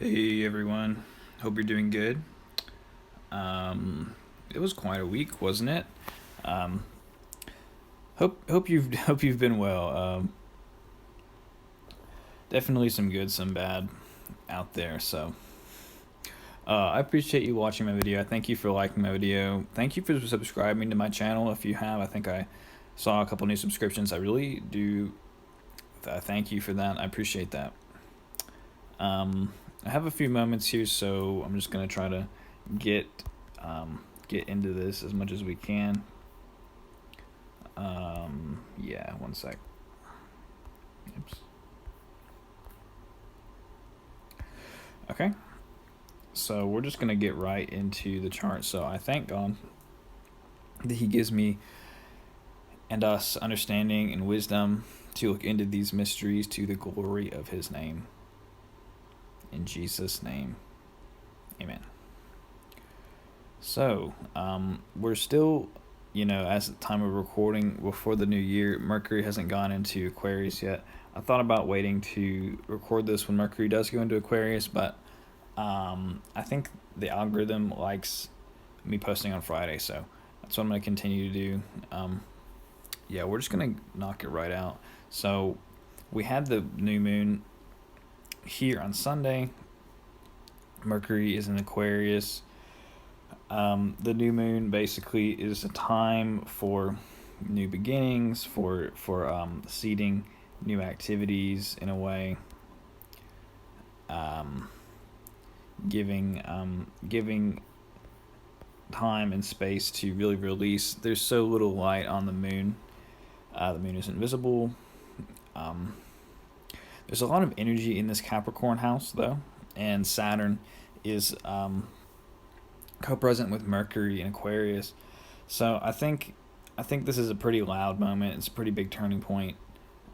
Hey everyone, hope you're doing good. Um, it was quite a week, wasn't it? Um, hope you've hope you've been well. Definitely some good, some bad out there. I appreciate you watching my video. I thank you for liking my video. Thank you for subscribing to my channel if you have. I think I saw a couple new subscriptions. I really do. Thank you for that. I appreciate that. I have a few moments here, so I'm just gonna try to get get into this as much as we can. Yeah, one sec. Oops. Okay, so we're just gonna get right into the chart. So I thank God that He gives me and us understanding and wisdom to look into these mysteries to the glory of His name. In Jesus' name, Amen. So, we're still, as the time of recording before the new year, Mercury hasn't gone into Aquarius yet. I thought about waiting to record this when Mercury does go into Aquarius, but I think the algorithm likes me posting on Friday, so that's what I'm going to continue to do. Yeah, we're just going to knock it right out. So, we had the new moon here on Sunday. Mercury is in Aquarius. The new moon basically is a time for new beginnings, for seeding new activities in a way, um, giving time and space to really release. There's so little light on the moon. The moon isn't visible. Um, there's a lot of energy in this Capricorn house though, and Saturn is co-present with Mercury in Aquarius. So I think this is a pretty loud moment. It's a pretty big turning point.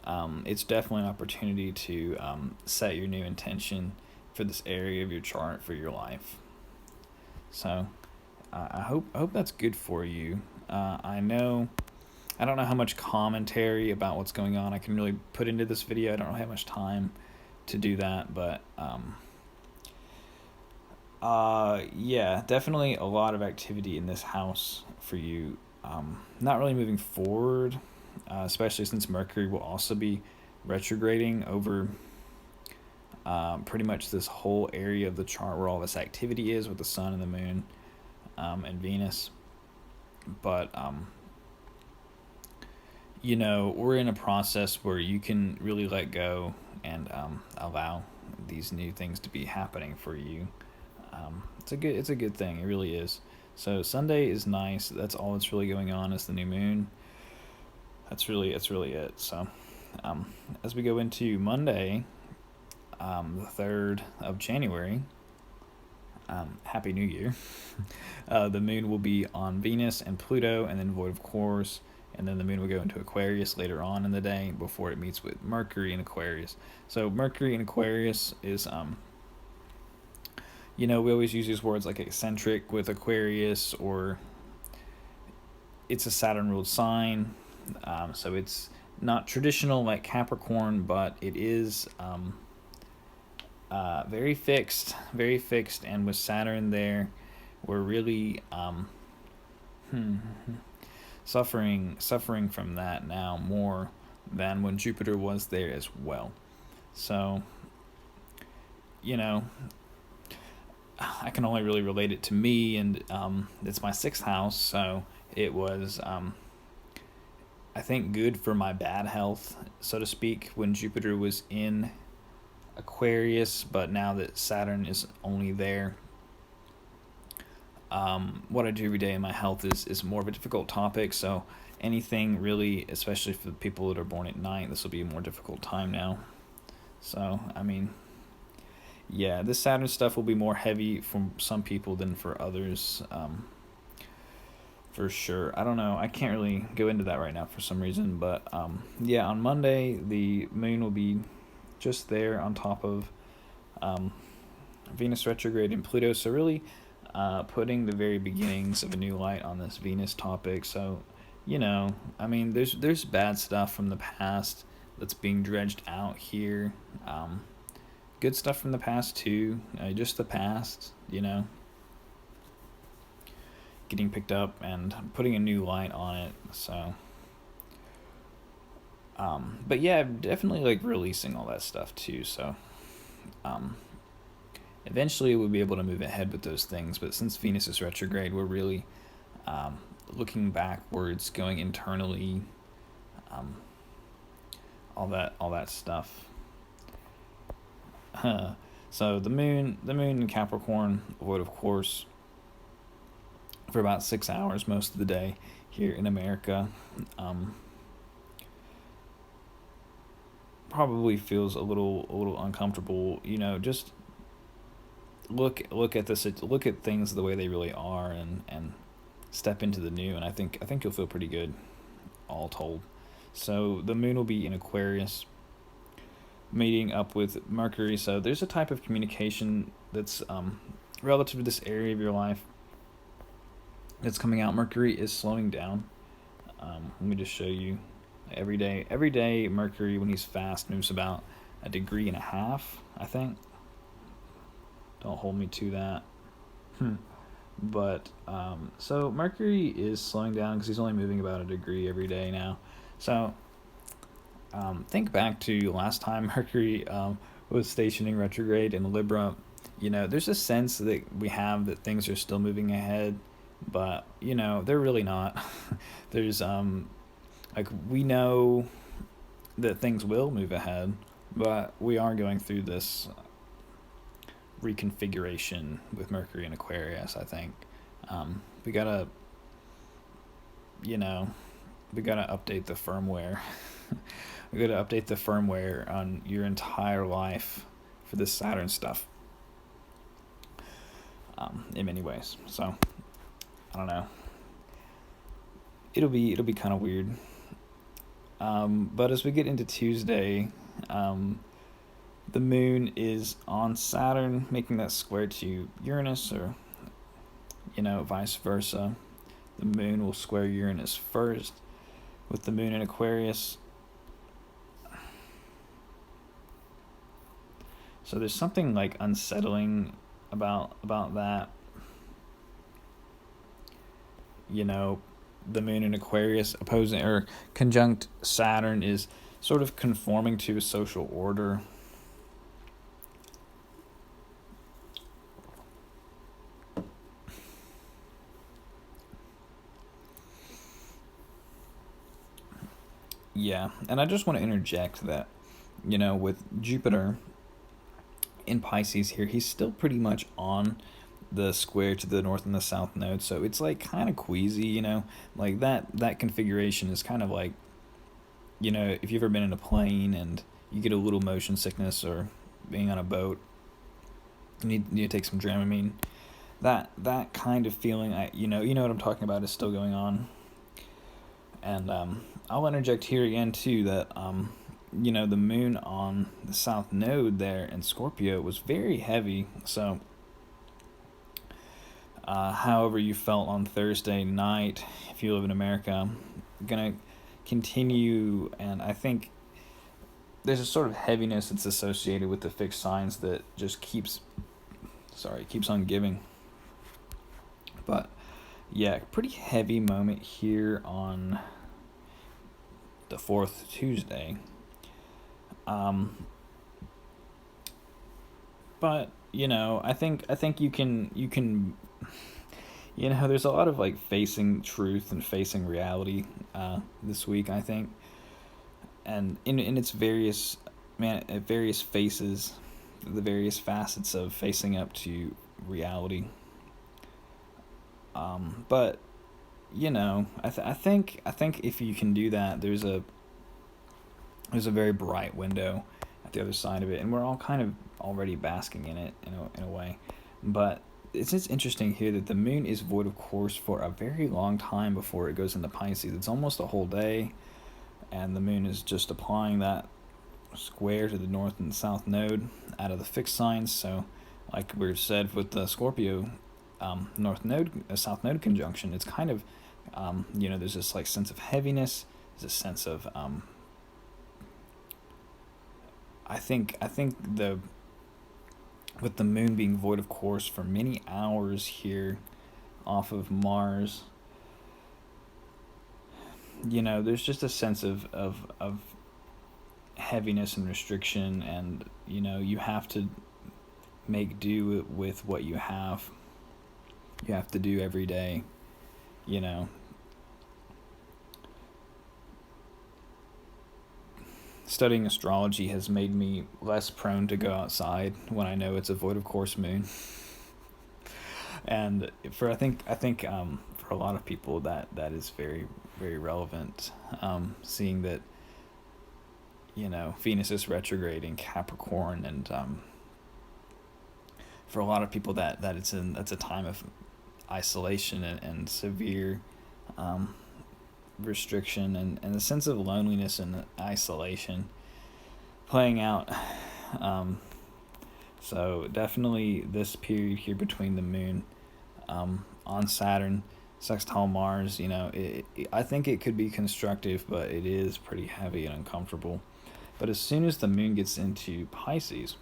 It's definitely an opportunity to set your new intention for this area of your chart for your life. So I hope that's good for you. I don't know how much commentary about what's going on I can really put into this video. I don't really have much time to do that, but yeah, definitely a lot of activity in this house for you. Not really moving forward, especially since Mercury will also be retrograding over pretty much this whole area of the chart where all this activity is with the sun and the moon and Venus. But, we're in a process where you can really let go and allow these new things to be happening for you. It's a good thing. It really is. So Sunday is nice. That's all that's really going on is the new moon. That's really it. So as we go into Monday, the 3rd of January, Happy New Year. The moon will be on Venus and Pluto, and then void of course, and then the moon will go into Aquarius later on in the day before it meets with Mercury in Aquarius. So Mercury in Aquarius is we always use these words like eccentric with Aquarius, or it's a Saturn ruled sign. So it's not traditional like Capricorn, but it is very fixed, very fixed. And with Saturn there, we're really suffering from that now more than when Jupiter was there as well. So, you know, I can only really relate it to me, and it's my 6th house, so it was, I think, good for my bad health, so to speak, when Jupiter was in Aquarius, but now that Saturn is only there, what I do every day in my health is more of a difficult topic, so anything really, especially for the people that are born at night, this will be a more difficult time now. So, I mean, yeah, this Saturn stuff will be more heavy for some people than for others, for sure. I don't know. I can't really go into that right now for some reason, but yeah, on Monday the moon will be just there on top of Venus retrograde and Pluto. So really, putting the very beginnings of a new light on this Venus topic. So, I mean, there's bad stuff from the past that's being dredged out here. good stuff from the past too. Just the past, getting picked up and putting a new light on it. So, but yeah, definitely like releasing all that stuff too. So, um, eventually we'll be able to move ahead with those things. But since Venus is retrograde, we're really looking backwards, going internally, um, all that stuff. So the moon in Capricorn, void of course, for about 6 hours most of the day here in America. Probably feels a little uncomfortable. Just look at things the way they really are, and step into the new. And I think you'll feel pretty good, all told. So the moon will be in Aquarius, meeting up with Mercury. So there's a type of communication that's relative to this area of your life that's coming out. Mercury is slowing down. Let me just show you. Every day, Mercury, when he's fast, moves about 1.5 degrees, I think. Don't hold me to that. But, so Mercury is slowing down because he's only moving about 1 degree every day now. So, think back to last time Mercury was stationing retrograde in Libra. There's a sense that we have that things are still moving ahead, but, they're really not. There's, we know that things will move ahead, but we are going through this reconfiguration with Mercury and Aquarius. I think we gotta update the firmware. We gotta update the firmware on your entire life for this Saturn stuff, in many ways. So I don't know, it'll be kind of weird. But as we get into Tuesday, the moon is on Saturn, making that square to Uranus, or, vice versa. The moon will square Uranus first, with the moon in Aquarius. So there's something like unsettling about that. The moon in Aquarius opposing or conjunct Saturn is sort of conforming to a social order. Yeah, and I just want to interject that, with Jupiter in Pisces here, he's still pretty much on the square to the north and the south node, so it's like kind of queasy, like that configuration is kind of like, if you've ever been in a plane and you get a little motion sickness, or being on a boat, you need to take some Dramamine. That kind of feeling, you know what I'm talking about, is still going on. And I'll interject here again too that the moon on the south node there in Scorpio was very heavy. So however you felt on Thursday night, if you live in America, I'm gonna continue, and I think there's a sort of heaviness that's associated with the fixed signs that just keeps on giving. But yeah, pretty heavy moment here on the 4th Tuesday. But I think you can there's a lot of like facing truth and facing reality this week, I think, and in its various faces, the various facets of facing up to reality. But I think if you can do that, there's a very bright window at the other side of it, and we're all kind of already basking in it in a way. But it's just interesting here that the moon is void of course for a very long time before it goes into Pisces. It's almost a whole day, and the moon is just applying that square to the north and south node out of the fixed signs. So like we said with the Scorpio north node south node conjunction, it's kind of there's this like sense of heaviness, there's a sense of I think the with the moon being void of course for many hours here off of Mars, there's just a sense of heaviness and restriction, and you have to make do with what you have. You have to do every day. you know Studying astrology has made me less prone to go outside when I know it's a void of course moon. And for a lot of people that is very, very relevant, seeing that Venus is retrograde in Capricorn, and for a lot of people that's a time of isolation and severe um, restriction, and a sense of loneliness and isolation playing out. Um, so definitely this period here between the moon on Saturn, sextile Mars, I think it could be constructive, but it is pretty heavy and uncomfortable. But as soon as the moon gets into Pisces,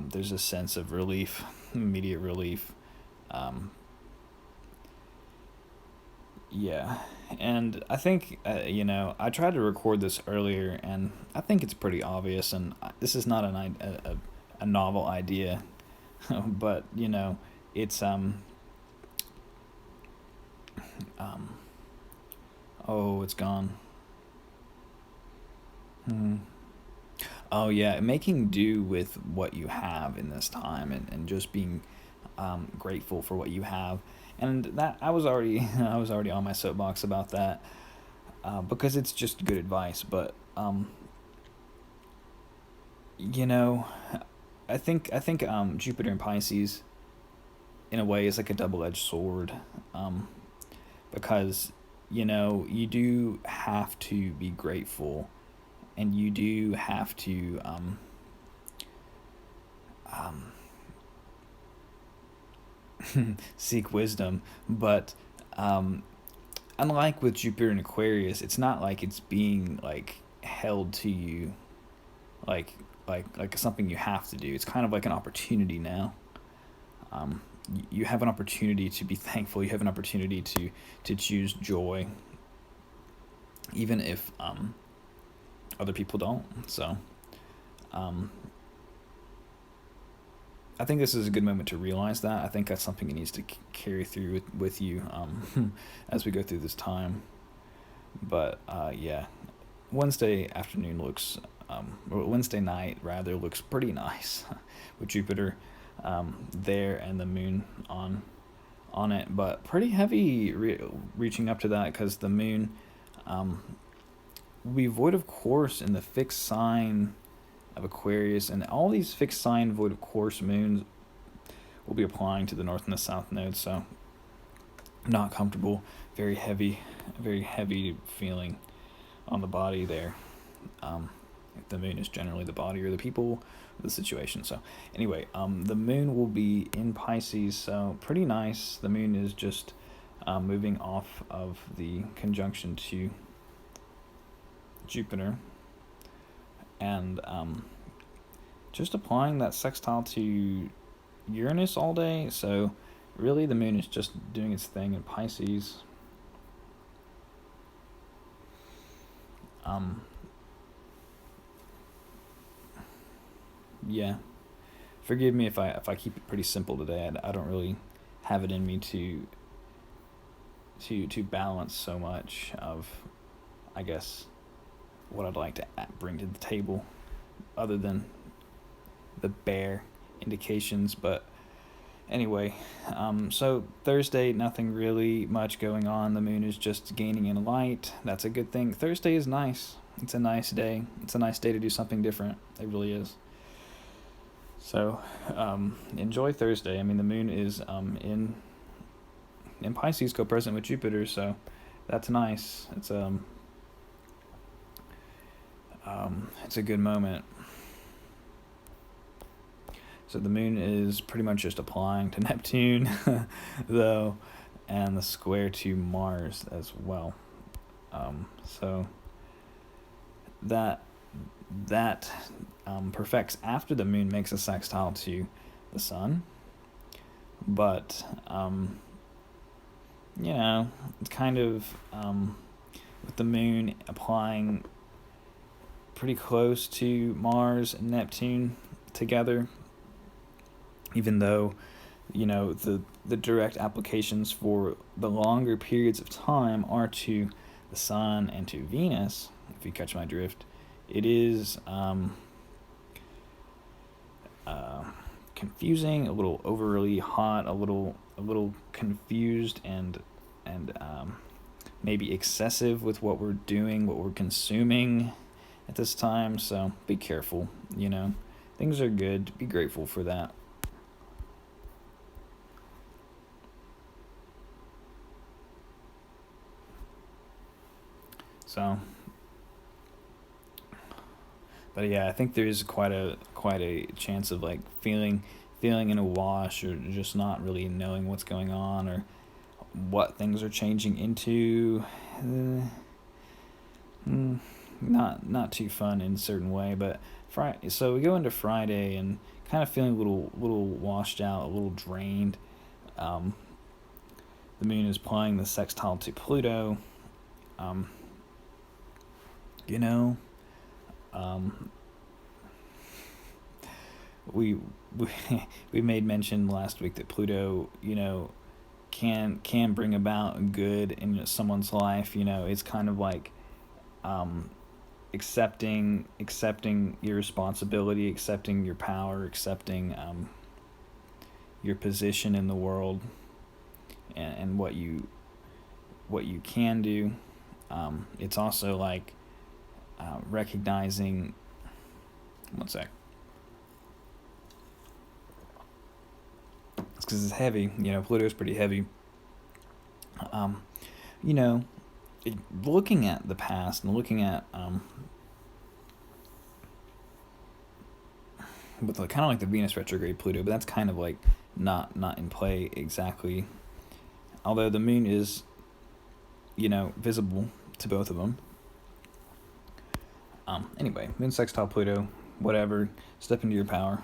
there's a sense of relief, immediate relief. Um, yeah, and I think, I tried to record this earlier, and I think it's pretty obvious, and this is not a novel idea, but, it's, um, oh, it's gone. Hmm. Oh yeah, making do with what you have in this time, and just being grateful for what you have. And that I was already on my soapbox about that, because it's just good advice. But you know, I think Jupiter in Pisces in a way is like a double edged sword, because you do have to be grateful, and you do have to um, seek wisdom. But um, unlike with Jupiter in Aquarius, it's not like it's being like held to you, like like something you have to do. It's kind of like an opportunity now. You have an opportunity to be thankful. You have an opportunity to choose joy, even if other people don't. So um, I think this is a good moment to realize that. I think that's something that needs to carry through with you, as we go through this time. But yeah, Wednesday afternoon looks, or Wednesday night rather, looks pretty nice with Jupiter there and the moon on it, but pretty heavy reaching up to that, because the moon um, will be void of course in the fixed sign of Aquarius, and all these fixed sign void of course moons will be applying to the north and the south nodes. So not comfortable, very heavy feeling on the body there. Um, the moon is generally the body or the people, the situation. So anyway, the moon will be in Pisces, so pretty nice. The moon is just moving off of the conjunction to Jupiter, and just applying that sextile to Uranus all day. So really, the moon is just doing its thing in Pisces. Um, yeah, forgive me if I keep it pretty simple today. I don't really have it in me to balance so much of, I guess, what I'd like to bring to the table, other than the bare indications. But anyway, so Thursday, nothing really much going on. The moon is just gaining in light. That's a good thing. Thursday is nice. It's a nice day. It's a nice day to do something different. It really is. So enjoy Thursday. I mean, the moon is in Pisces, co-present with Jupiter, so that's nice. It's a good moment. So the moon is pretty much just applying to Neptune, though, and the square to Mars as well. So that that perfects after the moon makes a sextile to the sun. But it's kind of with the moon applying pretty close to Mars and Neptune together, even though the direct applications for the longer periods of time are to the sun and to Venus, if you catch my drift. It is confusing, a little overly hot, a little confused, and maybe excessive with what we're doing, what we're consuming at this time. So be careful. Things are good. Be grateful for that. So, but yeah, I think there is quite a chance of like feeling in a wash, or just not really knowing what's going on, or what things are changing into. Not too fun in a certain way, but so we go into Friday and kind of feeling a little washed out, a little drained. The moon is playing the sextile to Pluto. You know, we we made mention last week that Pluto, can bring about good in someone's life. It's kind of like accepting your responsibility, accepting your power, accepting your position in the world, and what you can do. It's also like recognizing. One sec. It's because it's heavy. Pluto's pretty heavy. Looking at the past and looking at with kind of like the Venus retrograde Pluto, but that's kind of like not in play exactly. Although the moon is, visible to both of them. Anyway, moon sextile Pluto, whatever. Step into your power.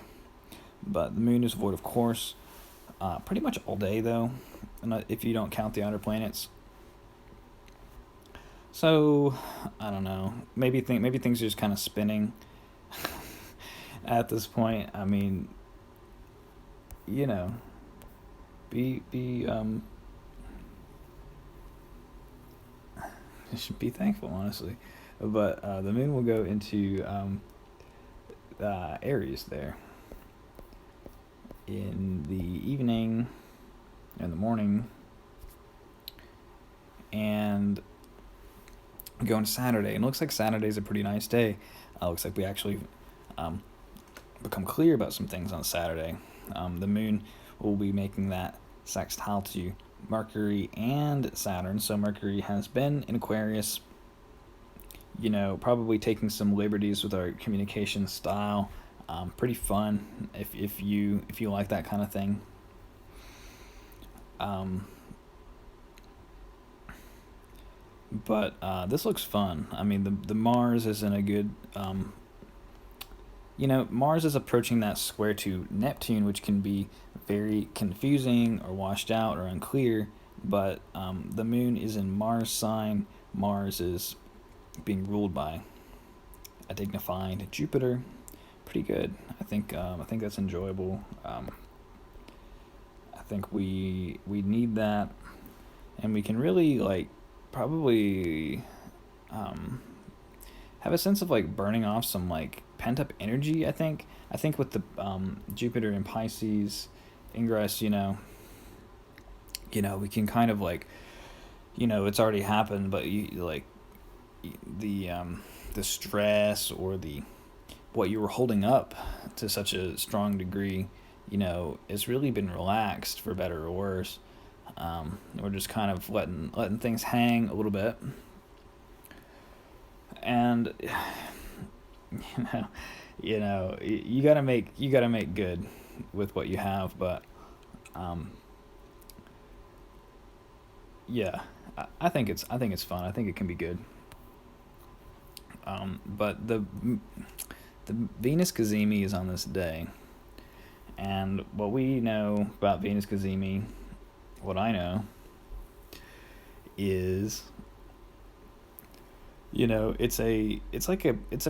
But the moon is void of course. Pretty much all day though, if you don't count the outer planets. So I don't know. Maybe things are just kind of spinning at this point. I mean, be should be thankful, honestly. But the moon will go into Aries there in the evening, in the morning, and going to Saturday. And it looks like Saturday's a pretty nice day. Looks like we actually become clear about some things on Saturday. The moon will be making that sextile to Mercury and Saturn. So Mercury has been in Aquarius, probably taking some liberties with our communication style. Pretty fun if you like that kind of thing. But this looks fun. I mean, the Mars is in a good. Mars is approaching that square to Neptune, which can be very confusing or washed out or unclear. But the moon is in Mars sign. Mars is being ruled by a dignified Jupiter. Pretty good. I think that's enjoyable. I think we need that, and we can really probably have a sense of burning off some pent up energy. I think with the Jupiter in Pisces ingress, we can kind of it's already happened, but the stress or what you were holding up to such a strong degree, it's really been relaxed, for better or worse. We're just kind of letting things hang a little bit, and you gotta make good with what you have. But yeah, I think it's fun. I think it can be good. But the Venus Cazimi is on this day, and what we know about Venus Cazimi, what I know, is it's a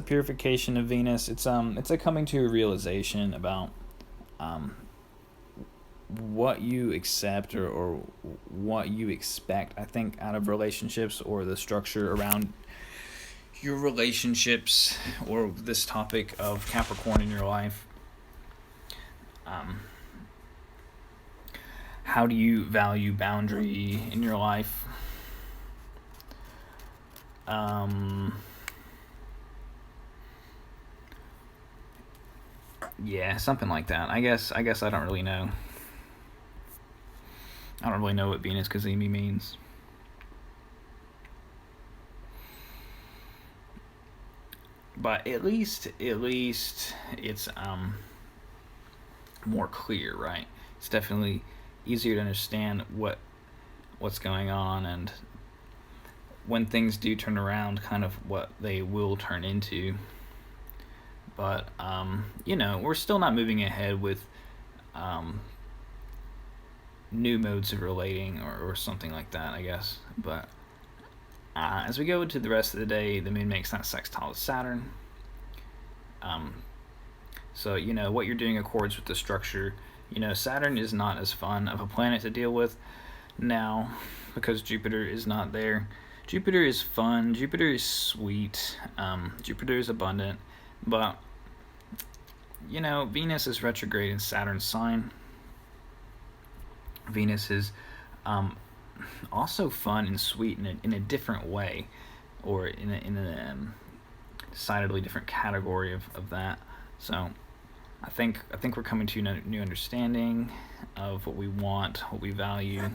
purification of Venus. It's a coming to a realization about um what you accept or what you expect, I think, out of relationships, or the structure around your relationships, or this topic of Capricorn in your life. um how do you value boundary in your life? um yeah, something like that. I guess I don't really know. I don't really know what Venus Cazimi means. But at least it's more clear, right? It's definitely easier to understand what's going on, and when things do turn around, kind of what they will turn into. But we're still not moving ahead with um, new modes of relating, or something like that, I guess. But as we go into the rest of the day, the moon makes that sextile to Saturn. Um, so what you're doing accords with the structure. Saturn is not as fun of a planet to deal with now, because Jupiter is not there. Jupiter is fun. Jupiter is sweet. Jupiter is abundant, but Venus is retrograde in Saturn's sign. Venus is also fun and sweet in a different way, or in a decidedly different category of that. So I think we're coming to a new understanding of what we want, what we value.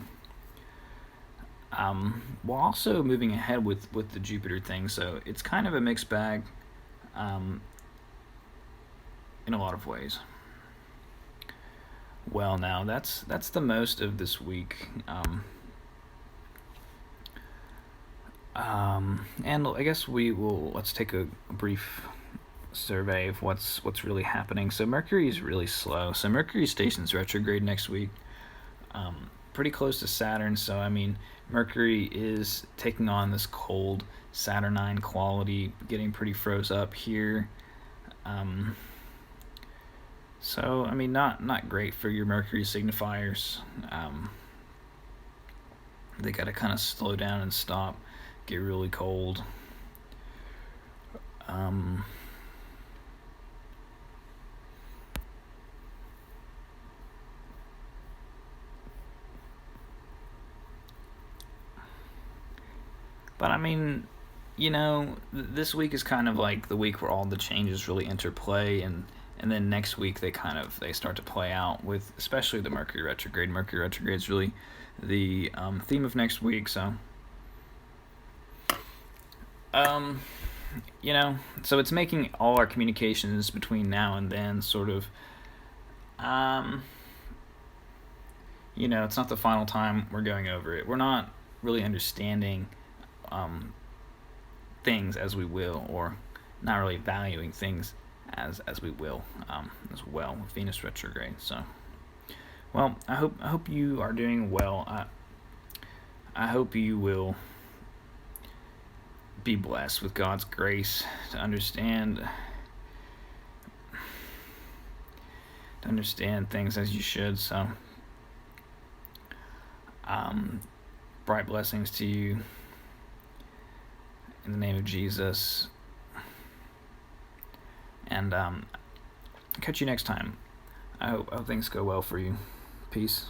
While also moving ahead with the Jupiter thing, so it's kind of a mixed bag, in a lot of ways. Well, now that's the most of this week. And I guess let's take a brief survey of what's really happening. So Mercury is really slow. So Mercury stations retrograde next week, pretty close to Saturn. So I mean, Mercury is taking on this cold Saturnine quality, getting pretty froze up here. So I mean, not great for your Mercury signifiers. They got to kind of slow down and stop, get really cold. But I mean, this week is kind of like the week where all the changes really interplay, and then next week they start to play out, with especially the Mercury retrograde. Mercury retrograde is really the theme of next week. So so it's making all our communications between now and then sort of it's not the final time we're going over it. We're not really understanding things as we will, or not really valuing things as we will, as well, with Venus retrograde. So, well, I hope you are doing well. I hope you will be blessed with God's grace to understand things as you should. So, bright blessings to you in the name of Jesus, and catch you next time. I hope things go well for you. Peace.